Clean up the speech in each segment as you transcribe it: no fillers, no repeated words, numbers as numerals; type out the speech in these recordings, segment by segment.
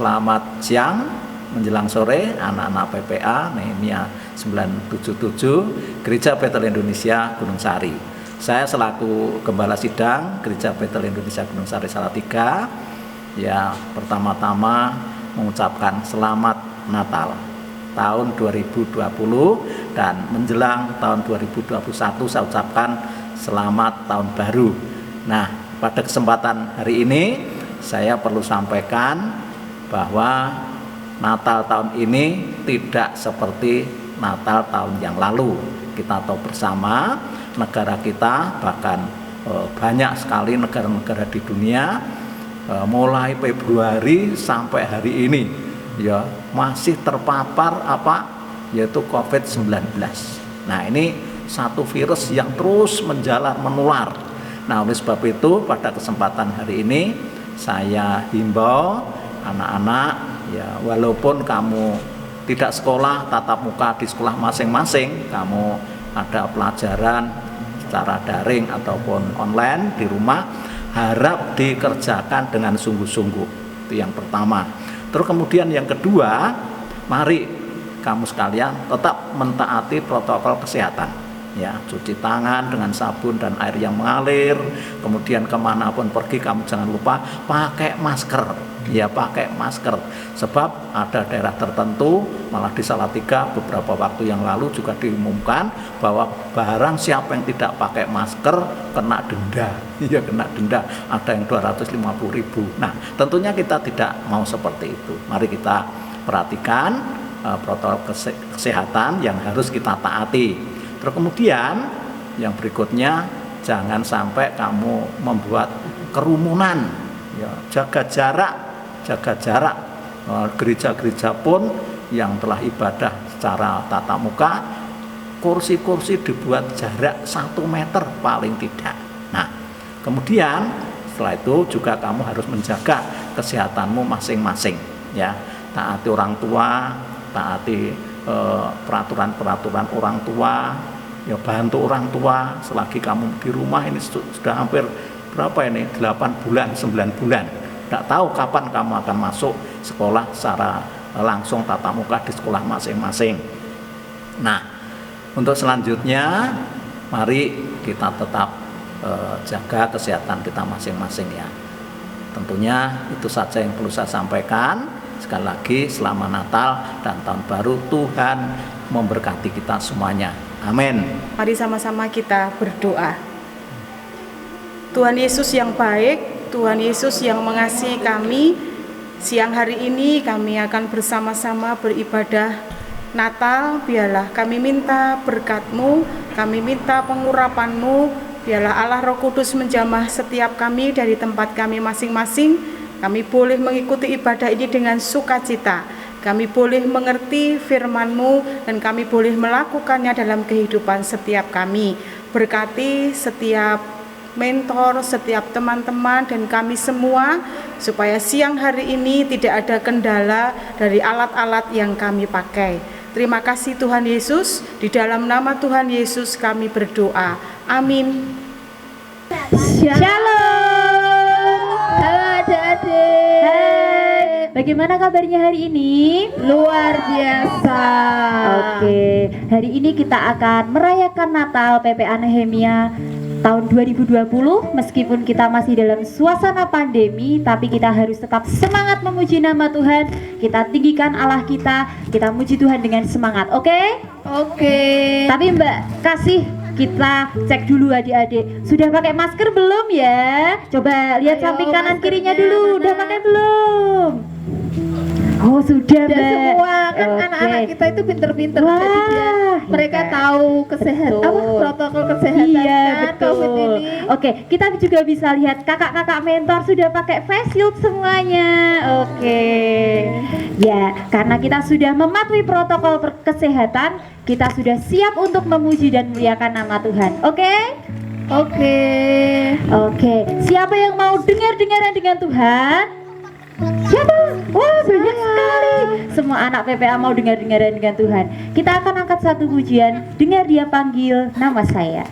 Selamat siang menjelang sore anak-anak PPA Nehemia 977 Gereja Betel Indonesia Gunung Sari. Saya selaku Gembala Sidang Gereja Betel Indonesia Gunung Sari Salatiga, ya pertama-tama mengucapkan selamat Natal tahun 2020 dan menjelang tahun 2021 saya ucapkan selamat tahun baru. Nah, pada kesempatan hari ini saya perlu sampaikan bahwa Natal tahun ini tidak seperti Natal tahun yang lalu. Kita tahu bersama negara kita, bahkan banyak sekali negara-negara di dunia mulai Februari sampai hari ini ya masih terpapar yaitu COVID-19. Nah, ini satu virus yang terus menjalar menular. Nah, oleh sebab itu pada kesempatan hari ini saya himbau anak-anak, ya walaupun kamu tidak sekolah tatap muka di sekolah masing-masing, kamu ada pelajaran secara daring ataupun online di rumah, harap dikerjakan dengan sungguh-sungguh. Itu yang pertama. Terus kemudian yang kedua, mari kamu sekalian tetap mentaati protokol kesehatan, ya cuci tangan dengan sabun dan air yang mengalir. Kemudian kemanapun pergi kamu jangan lupa pakai masker. Ya pakai masker, sebab ada daerah tertentu, malah di Salatiga beberapa waktu yang lalu juga diumumkan bahwa barang siapa yang tidak pakai masker kena denda. Iya, kena denda, ada yang 250.000. Nah, tentunya kita tidak mau seperti itu. Mari kita perhatikan protokol kesehatan yang harus kita taati. Terus kemudian yang berikutnya, jangan sampai kamu membuat kerumunan, ya jaga jarak. Gereja-gereja pun yang telah ibadah secara tatap muka, kursi-kursi dibuat jarak 1 meter paling tidak. Nah, kemudian setelah itu juga kamu harus menjaga kesehatanmu masing-masing, ya taati orang tua, taati peraturan-peraturan orang tua, ya bantu orang tua selagi kamu di rumah. Ini sudah hampir berapa ini, 8 bulan, 9 bulan. Tidak tahu kapan kamu akan masuk sekolah secara langsung tatap muka di sekolah masing-masing. Nah, untuk selanjutnya mari kita tetap jaga kesehatan kita masing-masing ya. Tentunya itu saja yang perlu saya sampaikan. Sekali lagi selamat Natal dan Tahun Baru. Tuhan memberkati kita semuanya. Amin. Mari sama-sama kita berdoa. Tuhan Yesus yang baik, Tuhan Yesus yang mengasihi kami, siang hari ini kami akan bersama-sama beribadah Natal. Biarlah kami minta berkat-Mu, kami minta pengurapan-Mu. Biarlah Allah Roh Kudus menjamah setiap kami dari tempat kami masing-masing. Kami boleh mengikuti ibadah ini dengan sukacita. Kami boleh mengerti firman-Mu dan kami boleh melakukannya dalam kehidupan setiap kami. Berkati setiap mentor, setiap teman-teman dan kami semua, supaya siang hari ini tidak ada kendala dari alat-alat yang kami pakai. Terima kasih Tuhan Yesus, di dalam nama Tuhan Yesus kami berdoa. Amin. Shalom. Halo adik-adik. Hai. Bagaimana kabarnya hari ini? Luar biasa. Oke, hari ini kita akan merayakan Natal PPA Nehemia tahun 2020. Meskipun kita masih dalam suasana pandemi, tapi kita harus tetap semangat memuji nama Tuhan. Kita tinggikan Allah kita muji Tuhan dengan semangat. Oke? Oke. Tapi Mbak, kasih kita cek dulu adik-adik. Sudah pakai masker belum ya? Coba lihat samping kanan kirinya dulu. Udah pakai belum? Oh sudah semua kan. Anak-anak kita itu pinter-pinter, jadi mereka tahu kesehatan, protokol kesehatan, iya, kan, betul. COVID ini. Oke, kita juga bisa lihat kakak-kakak mentor sudah pakai face shield semuanya. Oke. Ya, karena kita sudah mematuhi protokol kesehatan, kita sudah siap untuk memuji dan muliakan nama Tuhan. Oke? Oke. Siapa yang mau dengar-dengaran dengan Tuhan? Siapa? Wah, banyak sekali. Semua anak PPA mau dengar-dengaran dengan Tuhan. Kita akan angkat satu pujian, dengar Dia panggil nama saya.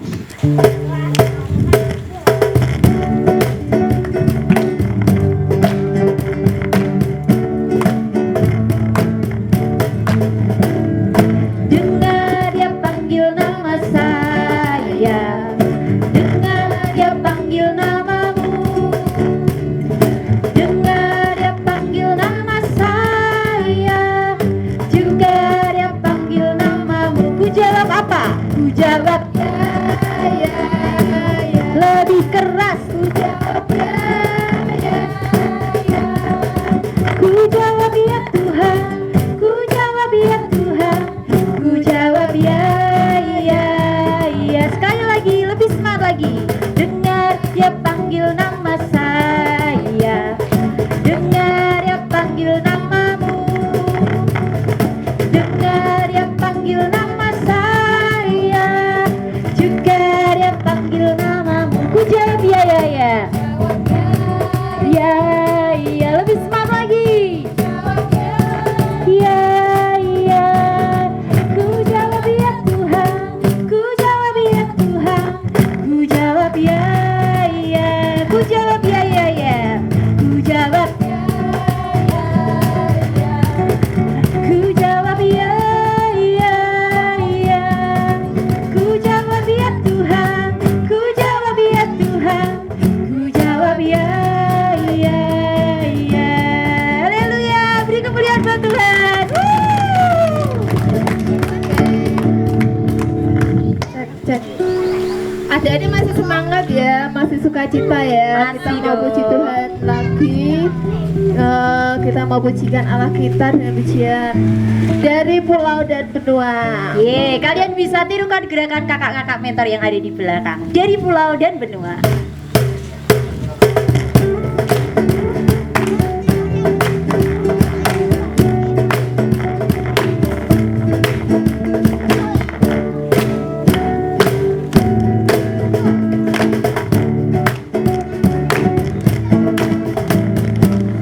semangat ya, masih sukacita ya. Kita Masih mau dong. puji Tuhan lagi. Kita mau pujikan Allah kita dengan pujian dari pulau dan benua. Kalian bisa tirukan gerakan kakak-kakak mentor yang ada di belakang dari pulau dan benua.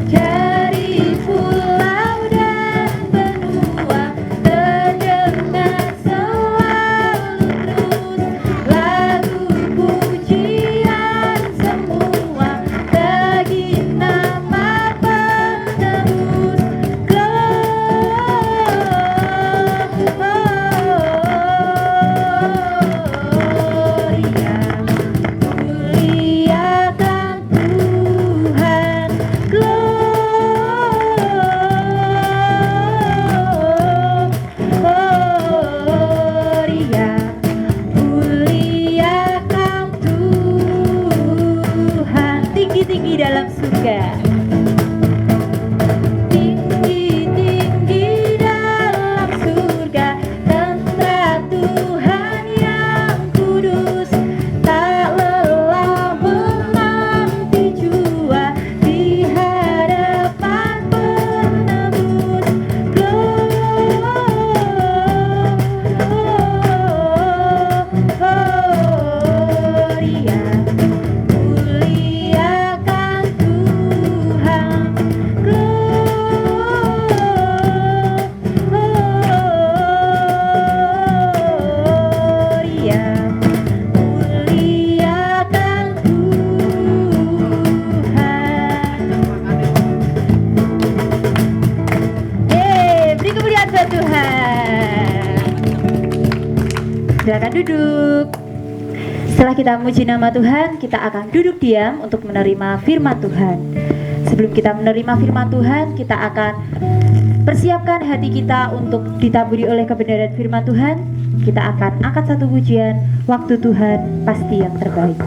Dari pulau dan benua terdengar selalu terus lagu pujian semua bagi nama penebus. Gloria, muliakan Tuhan. Gloria, muliakan Tuhan. Tinggi-tinggi dalam surga, tinggi-tinggi dalam surga, tentara Tuhan yang kudus, tak lelah menanti jua di hadapan penebus. Gloria, muliakan Tuhan. Gloria, muliakan Tuhan. Beri kemuliaan buat Tuhan. Silakan duduk. Setelah kita memuji nama Tuhan, kita akan duduk diam untuk menerima firman Tuhan. Sebelum kita menerima firman Tuhan, kita akan persiapkan hati kita untuk ditaburi oleh kebenaran firman Tuhan. Kita akan angkat satu pujian, waktu Tuhan pasti yang terbaik.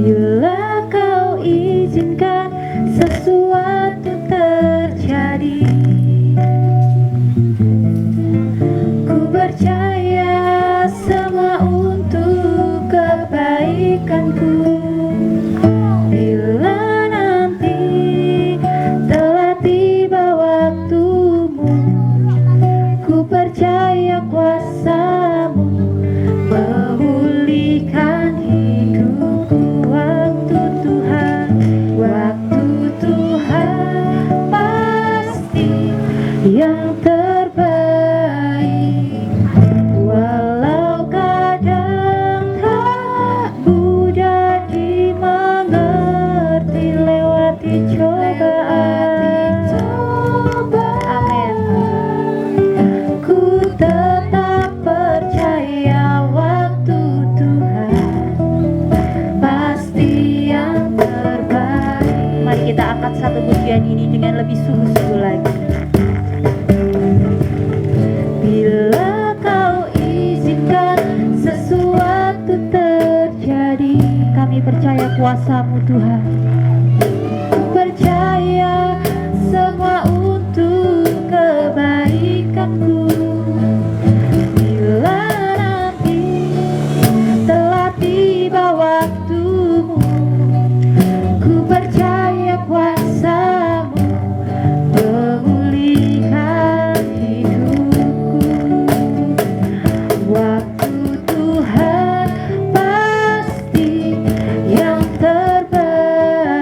Bila kau izinkan sesuatu terjadi, ku percaya semua untuk kebaikanku. Bila nanti telah tiba waktumu, ku percaya kuasa-Mu memulihkan hidupku. Waktu Tuhan pasti yang terbaik. Walau kadang tak mudah dimengerti lewati cobaan. Amin. Ku tetap percaya waktu Tuhan pasti yang terbaik. Mari kita angkat satu pujian ini dengan lebih sungguh-sungguh lagi. Bila kau izinkan sesuatu terjadi, kami percaya kuasa-Mu Tuhan. Ku percaya semua untuk kebaikanku. Bila nanti telah tiba waktumu, ku percaya kuasa-Mu memulihkan hidupku. Waktu Tuhan pasti yang terbaik.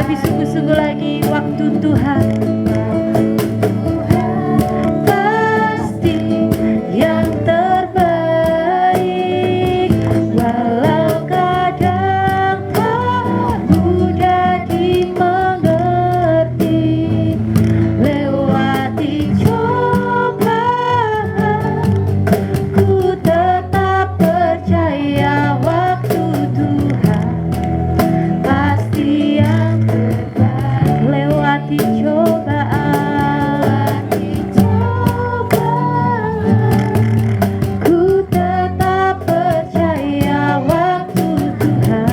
lebih sungguh-sungguh lagi waktu Tuhan. Pasti yang terbaik, walau kadang tak mudah dimengerti. Lewati cobaan, ku tetap percaya waktu Tuhan pasti yang terbaik. Lewati cobaan, ku tetap percaya waktu Tuhan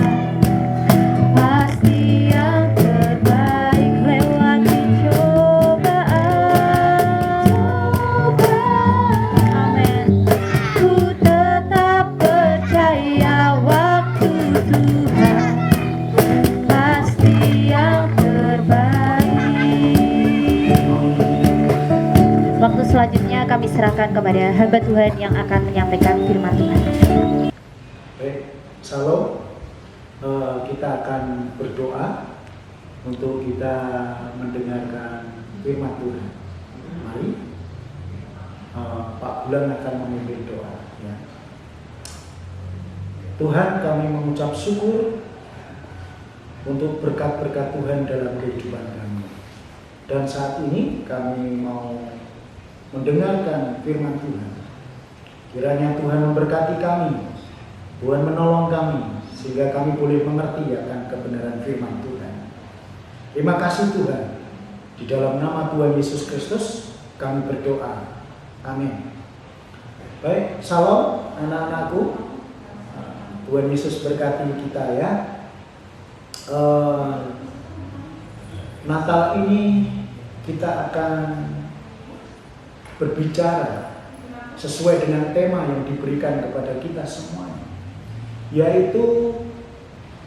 pasti yang terbaik. Lewati cobaan, amin. Ku tetap percaya waktu Tuhan pasti yang terbaik. Waktu selanjutnya kami serahkan kepada hamba Tuhan yang akan menyampaikan firman Tuhan. Baik, Shalom. Kita akan berdoa untuk kita mendengarkan firman Tuhan. Mari, Pak Bulan akan memimpin doa. Ya. Tuhan, kami mengucap syukur untuk berkat-berkat Tuhan dalam kehidupan kami. Dan saat ini kami mau mendengarkan firman Tuhan. Kiranya Tuhan memberkati kami, Tuhan menolong kami, sehingga kami boleh mengerti akan kebenaran firman Tuhan. Terima kasih Tuhan. Di dalam nama Tuhan Yesus Kristus kami berdoa. Amin. Baik, shalom anak-anakku. Tuhan Yesus berkati kita ya. Natal ini kita akan berbicara sesuai dengan tema yang diberikan kepada kita semuanya, yaitu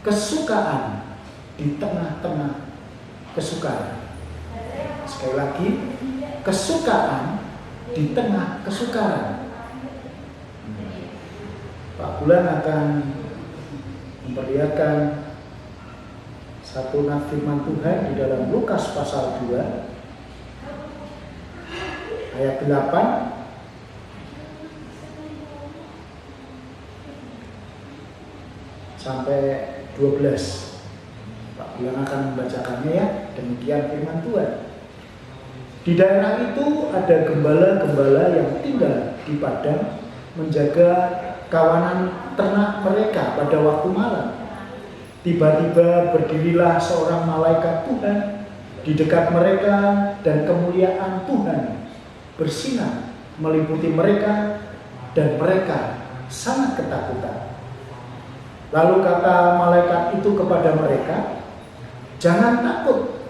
kesukaan di tengah-tengah kesukaan. Sekali lagi, kesukaan di tengah kesukaran. Pak Bulan akan memperlihatkan satu nats firman Tuhan di dalam Lukas pasal 2 ayat 8 sampai 12. Pak Bulan akan membacakannya ya. Demikian firman Tuhan. Di daerah itu ada gembala-gembala yang tinggal di padang menjaga kawanan ternak mereka pada waktu malam. Tiba-tiba berdirilah seorang malaikat Tuhan di dekat mereka dan kemuliaan Tuhan bersinar meliputi mereka dan mereka sangat ketakutan. Lalu kata malaikat itu kepada mereka, "Jangan takut,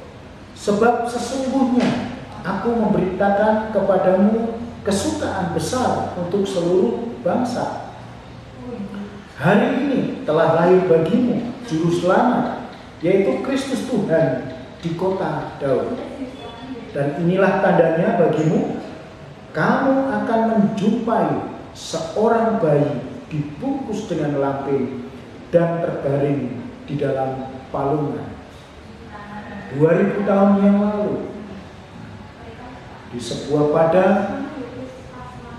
sebab sesungguhnya aku memberitakan kepadamu kesukaan besar untuk seluruh bangsa. Hari ini telah lahir bagimu Juru Selamat, yaitu Kristus Tuhan di kota Daud. Dan inilah tandanya bagimu, kamu akan menjumpai seorang bayi dibungkus dengan lampin dan terbaring di dalam palungan." 2000 tahun yang lalu, di sebuah padang,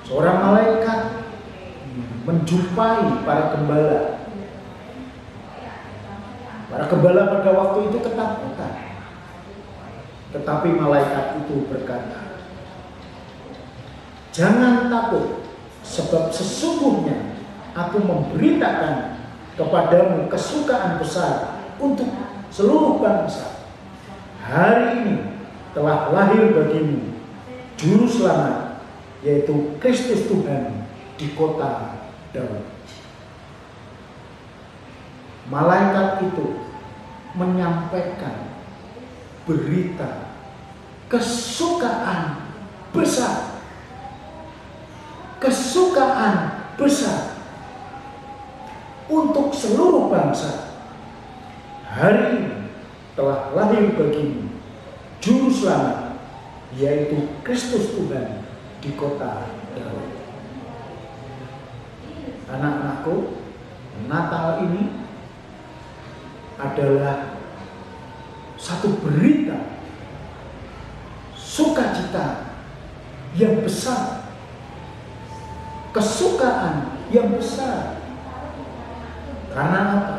seorang malaikat menjumpai para gembala. Para gembala pada waktu itu ketakutan. Tetapi malaikat itu berkata, "Jangan takut, sebab sesungguhnya aku memberitakan kepadamu kesukaan besar untuk seluruh bangsa. Hari ini telah lahir bagimu Juru Selamat, yaitu Kristus Tuhan di kota Daud." Malaikat itu menyampaikan berita kesukaan besar. Kesukaan besar untuk seluruh bangsa. Hari ini telah lahir bagimu Juru Selamat, yaitu Kristus Tuhan di kota Daud. Anak-anakku, Natal ini adalah satu berita sukacita yang besar, kesukaan yang besar. Karena apa?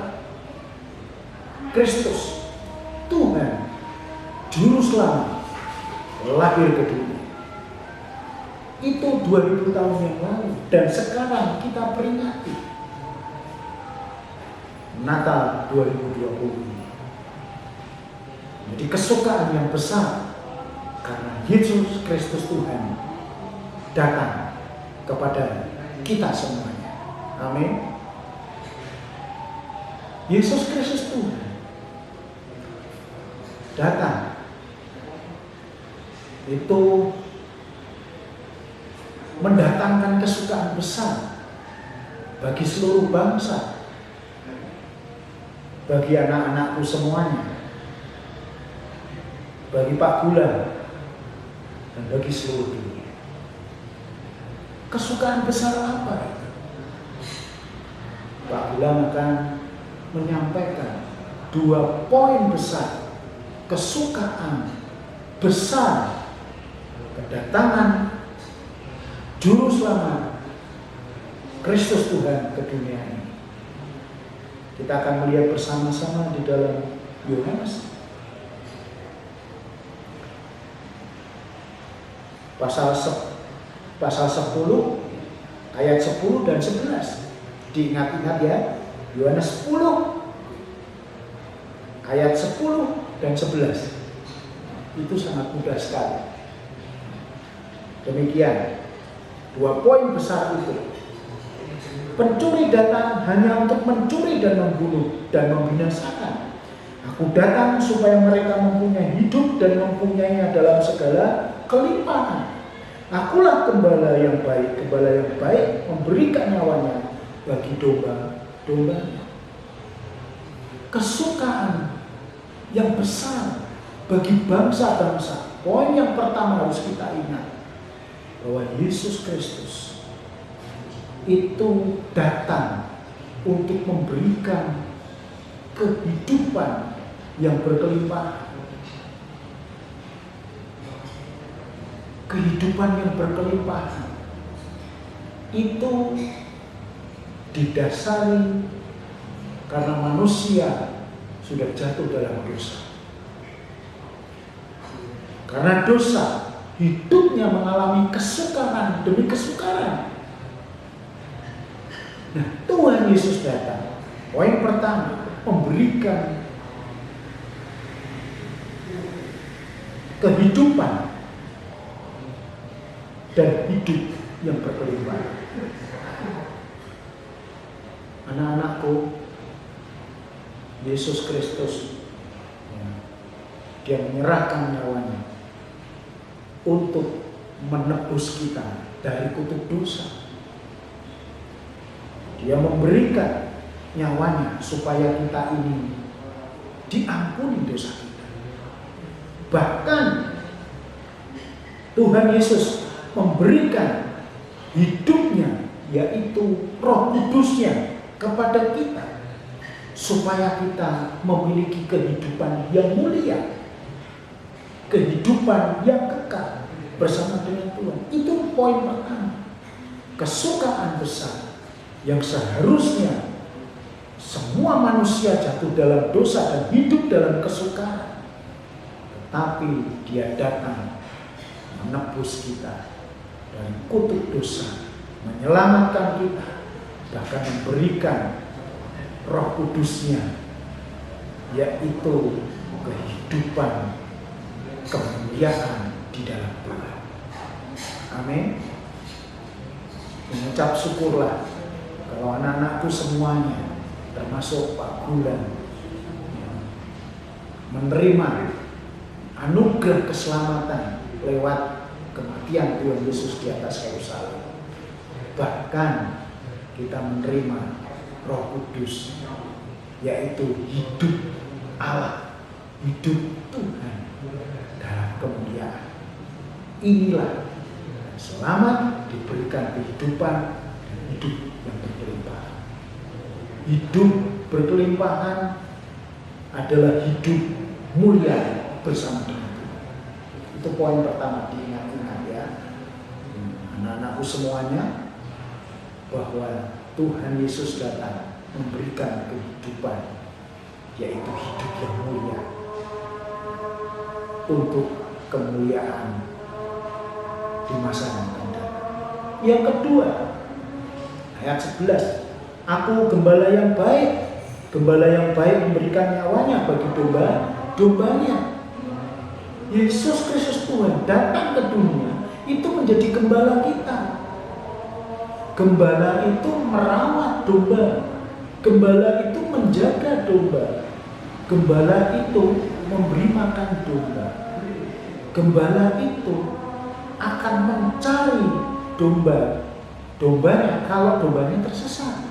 Kristus, Tuhan, Juru Selamat, lahir ke dunia. Itu 2000 tahun yang lalu, dan sekarang kita peringati Natal 2020. Jadi kesukaan yang besar karena Yesus Kristus Tuhan datang kepada kita semuanya. Amin. Yesus Kristus Tuhan datang itu mendatangkan kesukaan besar bagi seluruh bangsa, bagi anak-anakku semuanya, bagi Pak Gulam, dan bagi seluruh dunia. Kesukaan besar apa itu? Pak Gulam akan menyampaikan 2 poin besar kesukaan besar kedatangan Juru Selamat Kristus Tuhan ke dunia ini. Kita akan melihat bersama-sama di dalam Yohanes pasal 10 ayat 10 dan 11. Diingat-ingat ya, Yohanes 10 ayat 10 dan 11. Itu sangat mudah sekali. Demikian 2 poin besar itu. Pencuri datang hanya untuk mencuri dan membunuh dan membinasakan. Aku datang supaya mereka mempunyai hidup dan mempunyainya dalam segala kelimpahan. Akulah gembala yang baik memberikan nyawanya bagi domba-dombanya. Kesukaan yang besar bagi bangsa-bangsa. Poin yang pertama harus kita ingat bahwa Yesus Kristus itu datang untuk memberikan kehidupan yang berkelimpahan. Kehidupan yang berkelimpahan itu didasari karena manusia sudah jatuh dalam dosa. Karena dosa, hidupnya mengalami kesukaran demi kesukaran. Nah, Tuhan Yesus datang. Poin pertama, memberikan kehidupan dan hidup yang berkelimpahan. Anak-anakku, Yesus Kristus, Dia menyerahkan nyawanya untuk menebus kita dari kutuk dosa. Dia memberikan nyawanya supaya kita ini diampuni dosa kita. Bahkan Tuhan Yesus memberikan hidupnya, yaitu Roh Kudusnya kepada kita, supaya kita memiliki kehidupan yang mulia, kehidupan yang kekal bersama dengan Tuhan. Itu poin pertama. Kesukaan besar yang seharusnya semua manusia jatuh dalam dosa dan hidup dalam kesukaran, tetapi Dia datang menebus kita dari kutuk dosa, menyelamatkan kita, bahkan memberikan Roh Kudusnya, yaitu kehidupan, kemuliaan di dalam Tuhan. Amin. Mengucap syukurlah kalau anak-anakku semuanya, termasuk Pak Gulam, menerima anugerah keselamatan lewat kematian Tuhan Yesus di atas kayu salib. Bahkan kita menerima Roh Kudus, yaitu hidup Allah, hidup Tuhan dalam kemuliaan. Inilah selamat, diberikan kehidupan dan hidup yang berkelimpahan. Hidup berkelimpahan adalah hidup mulia bersama dengan Tuhan. Itu poin pertama, diingat-ingat ya, anak-anakku semuanya, bahwa Tuhan Yesus datang memberikan kehidupan, yaitu hidup yang mulia, untuk kemuliaan di masa yang akan datang. Yang kedua, ayat 11, aku gembala yang baik. Gembala yang baik memberikan nyawanya bagi domba-dombanya. Yesus Kristus Tuhan datang ke dunia itu menjadi gembala kita. Gembala itu merawat domba. Gembala itu menjaga domba. Gembala itu memberi makan domba. Gembala itu akan mencari dombanya kalau dombanya tersesat.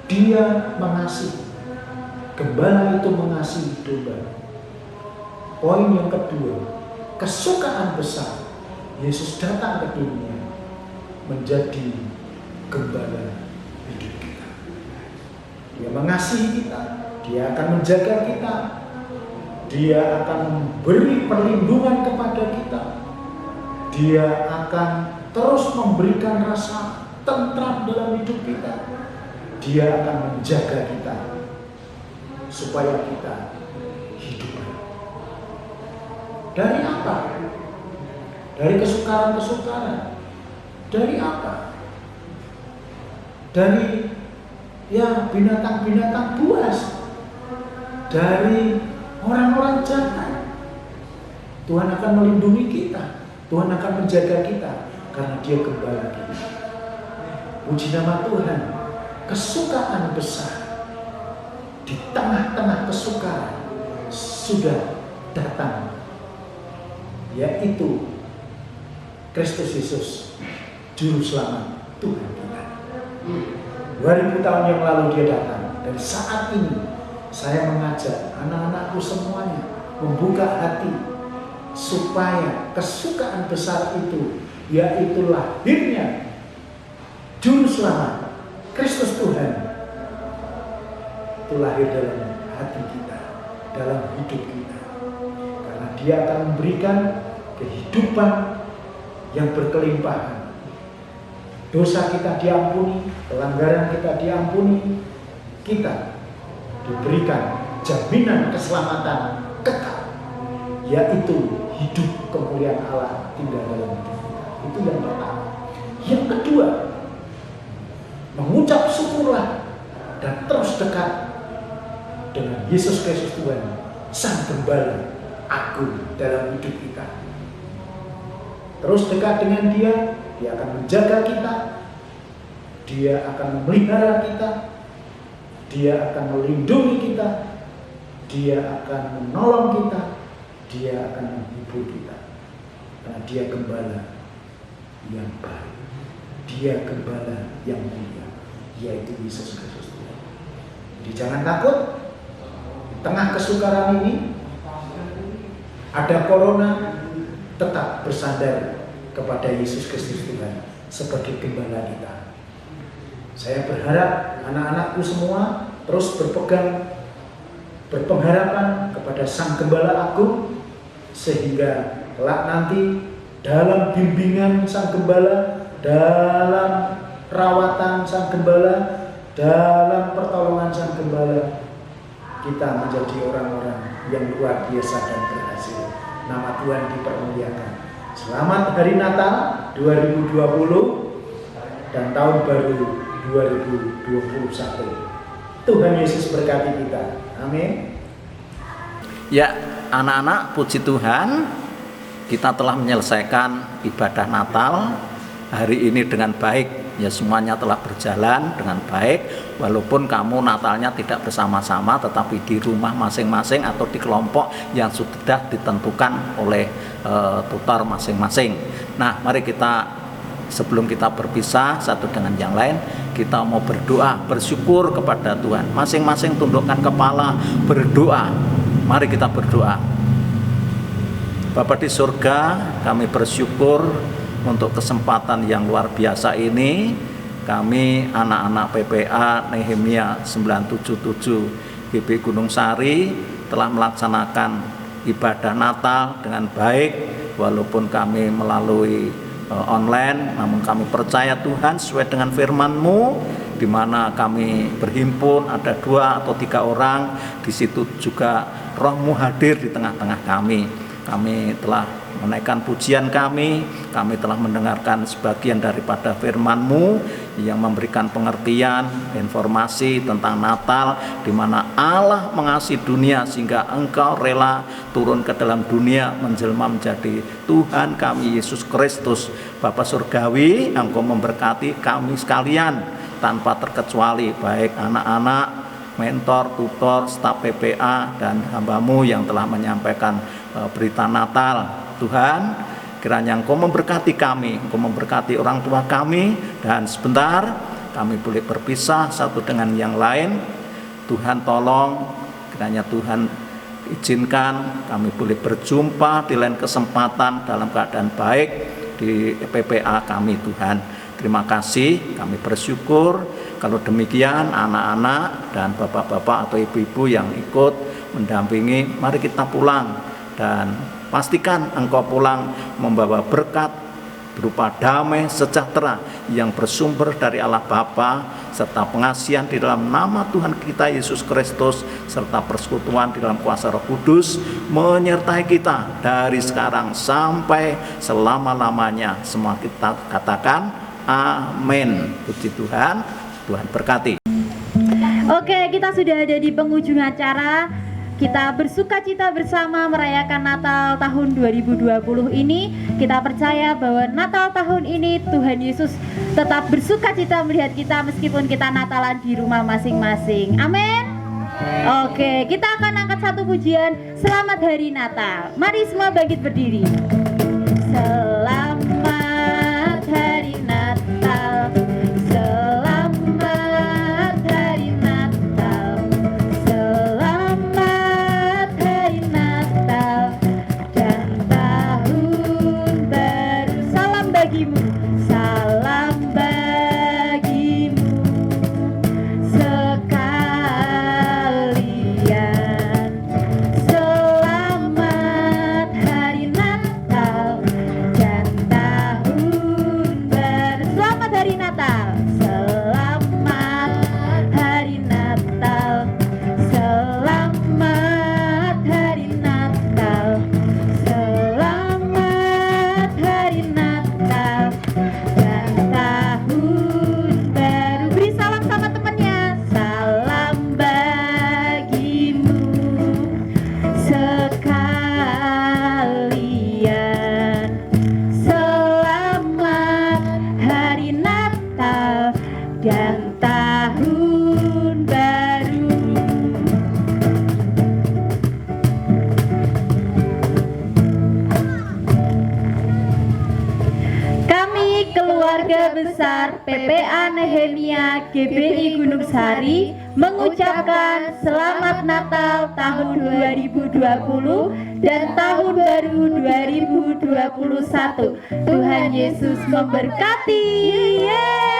Dia mengasihi. Gembala itu mengasihi domba. Poin yang kedua, kesukaan besar Yesus datang ke dunia menjadi gembala hidup kita. Dia mengasihi kita, dia akan menjaga kita, dia akan memberi perlindungan kepada kita, dia akan terus memberikan rasa tentram dalam hidup kita. Dia akan menjaga kita supaya kita hidup. Dari apa? Dari kesukaran-kesukaran. Dari apa? Dari binatang-binatang buas. Dari orang-orang jahat. Tuhan akan melindungi kita. Tuhan akan menjaga kita karena Dia gembala kita. Puji nama Tuhan. Kesukaan besar di tengah-tengah kesukaran sudah datang, yaitu Kristus Yesus, Juru Selamat Tuhan kita. 2000 tahun yang lalu Dia datang. Dan saat ini saya mengajak anak-anakku semuanya membuka hati supaya kesukaan besar itu, yaitu lahirnya Juru Selamat Kristus Tuhan, itu lahir dalam hati kita, dalam hidup kita. Karena Dia akan memberikan kehidupan yang berkelimpahan. Dosa kita diampuni, pelanggaran kita diampuni, kita diberikan jaminan keselamatan kekal, yaitu hidup kemuliaan Allah tinggal dalam hidup kita. Itu yang pertama. Yang kedua, mengucap syukurlah dan terus dekat dengan Yesus Kristus Tuhan, Sang Gembala Agung dalam hidup kita. Terus dekat dengan Dia, Dia akan menjaga kita, Dia akan memelihara kita, Dia akan melindungi kita, Dia akan menolong kita, Dia akan menghibur kita. Karena Dia Gembala yang baik, Dia Gembala yang mulia, yaitu Yesus Kristus Tuhan. Jadi jangan takut. Di tengah kesukaran ini ada corona, tetap bersandar kepada Yesus Kristus Tuhan sebagai gembala kita. Saya berharap anak-anakku semua terus berpengharapan kepada Sang Gembala Agung, sehingga kelak nanti dalam bimbingan Sang Gembala, dalam rawatan Sang Gembala, dalam pertolongan Sang Gembala, kita menjadi orang-orang yang luar biasa dan berhasil. Nama Tuhan dipermuliakan. Selamat Hari Natal 2020 dan Tahun Baru 2021. Tuhan Yesus berkati kita. Amin. Ya, anak-anak, puji Tuhan, kita telah menyelesaikan ibadah Natal hari ini dengan baik. Ya, semuanya telah berjalan dengan baik, walaupun kamu Natalnya tidak bersama-sama, tetapi di rumah masing-masing atau di kelompok yang sudah ditentukan oleh tutor masing-masing. Nah, mari kita, sebelum kita berpisah satu dengan yang lain, kita mau berdoa, bersyukur kepada Tuhan. Masing-masing tundukkan kepala, berdoa. Mari kita berdoa. Bapa di surga, kami bersyukur untuk kesempatan yang luar biasa ini. Kami anak-anak PPA Nehemia 977 GB Gunung Sari telah melaksanakan ibadah Natal dengan baik, walaupun kami melalui online, namun kami percaya Tuhan sesuai dengan firman-Mu, di mana kami berhimpun ada 2 atau 3 orang, di situ juga Roh-Mu hadir di tengah-tengah kami. Kami telah menaikkan pujian kami telah mendengarkan sebagian daripada firman-Mu yang memberikan pengertian, informasi tentang Natal, di mana Allah mengasihi dunia sehingga Engkau rela turun ke dalam dunia menjelma menjadi Tuhan kami Yesus Kristus. Bapa Surgawi, Engkau memberkati kami sekalian tanpa terkecuali, baik anak-anak, mentor, tutor, staf PPA, dan hamba-Mu yang telah menyampaikan berita Natal. Tuhan, kiranya Engkau memberkati kami, Engkau memberkati orang tua kami, dan sebentar kami boleh berpisah satu dengan yang lain. Tuhan tolong, kiranya Tuhan izinkan kami boleh berjumpa di lain kesempatan dalam keadaan baik di PPA kami. Tuhan, terima kasih, kami bersyukur. Kalau demikian, anak-anak dan bapak-bapak atau ibu-ibu yang ikut mendampingi, mari kita pulang. Dan pastikan engkau pulang membawa berkat berupa damai sejahtera yang bersumber dari Allah Bapa, serta pengasihan di dalam nama Tuhan kita Yesus Kristus, serta persekutuan di dalam kuasa Roh Kudus menyertai kita dari sekarang sampai selama-lamanya. Semua kita katakan amin. Puji Tuhan, Tuhan berkati. Oke, kita sudah ada di penghujung acara. Kita bersuka cita bersama merayakan Natal tahun 2020 ini. Kita percaya bahwa Natal tahun ini Tuhan Yesus tetap bersuka cita melihat kita meskipun kita Natalan di rumah masing-masing. Amin. Oke, kita akan angkat satu pujian Selamat Hari Natal. Mari semua bangkit berdiri. Selamat Hari Natal. Besar PPA Nehemia GBI Gunung Sari mengucapkan Selamat Natal tahun 2020 dan Tahun Baru 2021. Tuhan Yesus memberkati. Yeay.